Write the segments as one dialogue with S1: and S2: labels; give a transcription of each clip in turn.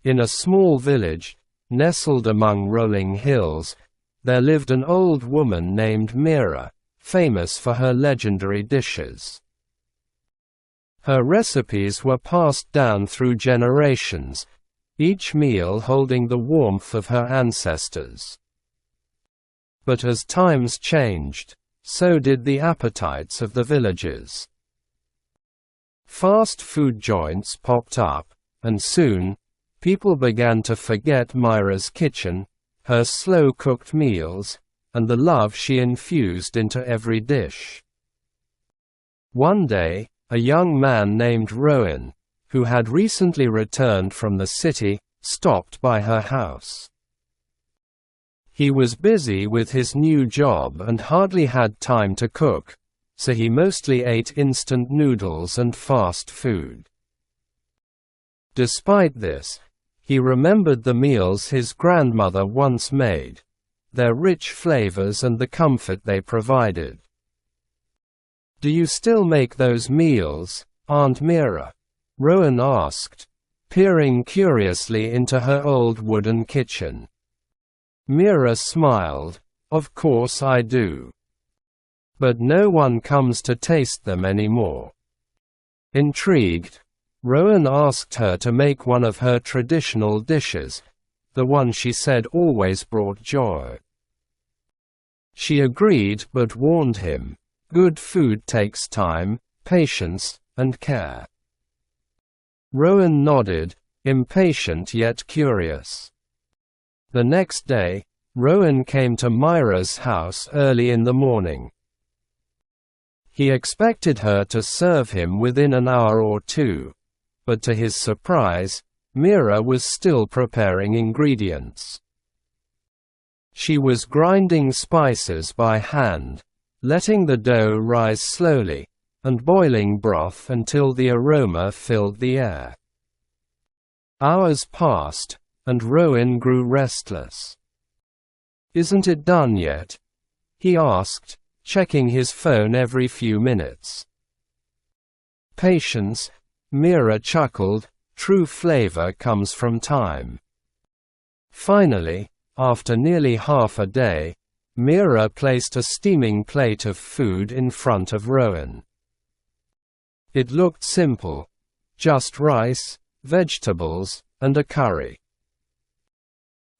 S1: In a small village, nestled among rolling hills, there lived an old woman named Mira, famous for her legendary dishes. Her recipes were passed down through generations, each meal holding the warmth of her ancestors. But as times changed, so did the appetites of the villagers. Fast food joints popped up, and soon, people began to forget Mira's kitchen, her slow-cooked meals, and the love she infused into every dish. One day, a young man named Rowan, who had recently returned from the city, stopped by her house. He was busy with his new job and hardly had time to cook, so he mostly ate instant noodles and fast food. Despite this, he remembered the meals his grandmother once made, their rich flavors and the comfort they provided. "Do you still make those meals, Aunt Mira?" Rowan asked, peering curiously into her old wooden kitchen. Mira smiled. "Of course I do. But no one comes to taste them anymore." Intrigued, Rowan asked her to make one of her traditional dishes, the one she said always brought joy. She agreed but warned him, good food takes time, patience, and care. Rowan nodded, impatient yet curious. The next day, Rowan came to Mira's house early in the morning. He expected her to serve him within an hour or two, but to his surprise, Mira was still preparing ingredients. She was grinding spices by hand, letting the dough rise slowly, and boiling broth until the aroma filled the air. Hours passed, and Rowan grew restless. "Isn't it done yet?" he asked, checking his phone every few minutes. "Patience," Mira chuckled, "true flavor comes from time." Finally, after nearly half a day, Mira placed a steaming plate of food in front of Rowan. It looked simple, just rice, vegetables, and a curry.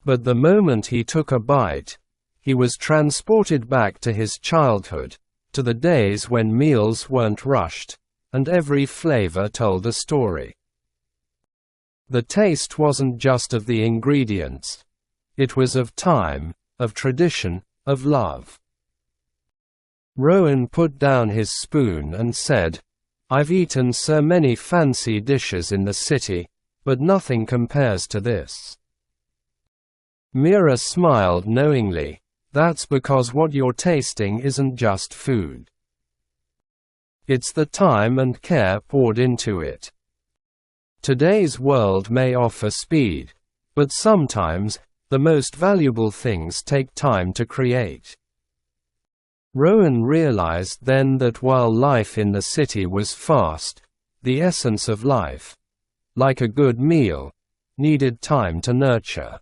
S1: But the moment he took a bite, he was transported back to his childhood, to the days when meals weren't rushed, and every flavor told a story. The taste wasn't just of the ingredients. It was of time, of tradition, of love. Rowan put down his spoon and said, "I've eaten so many fancy dishes in the city, but nothing compares to this." Mira smiled knowingly. "That's because what you're tasting isn't just food. It's the time and care poured into it. Today's world may offer speed, but sometimes, the most valuable things take time to create." Rowan realized then that while life in the city was fast, the essence of life, like a good meal, needed time to nurture.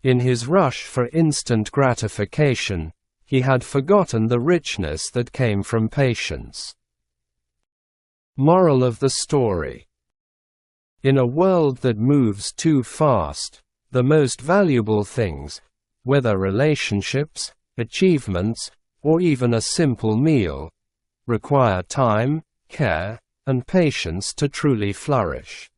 S1: In his rush for instant gratification, he had forgotten the richness that came from patience. Moral of the story: in a world that moves too fast, the most valuable things, whether relationships, achievements, or even a simple meal, require time, care, and patience to truly flourish.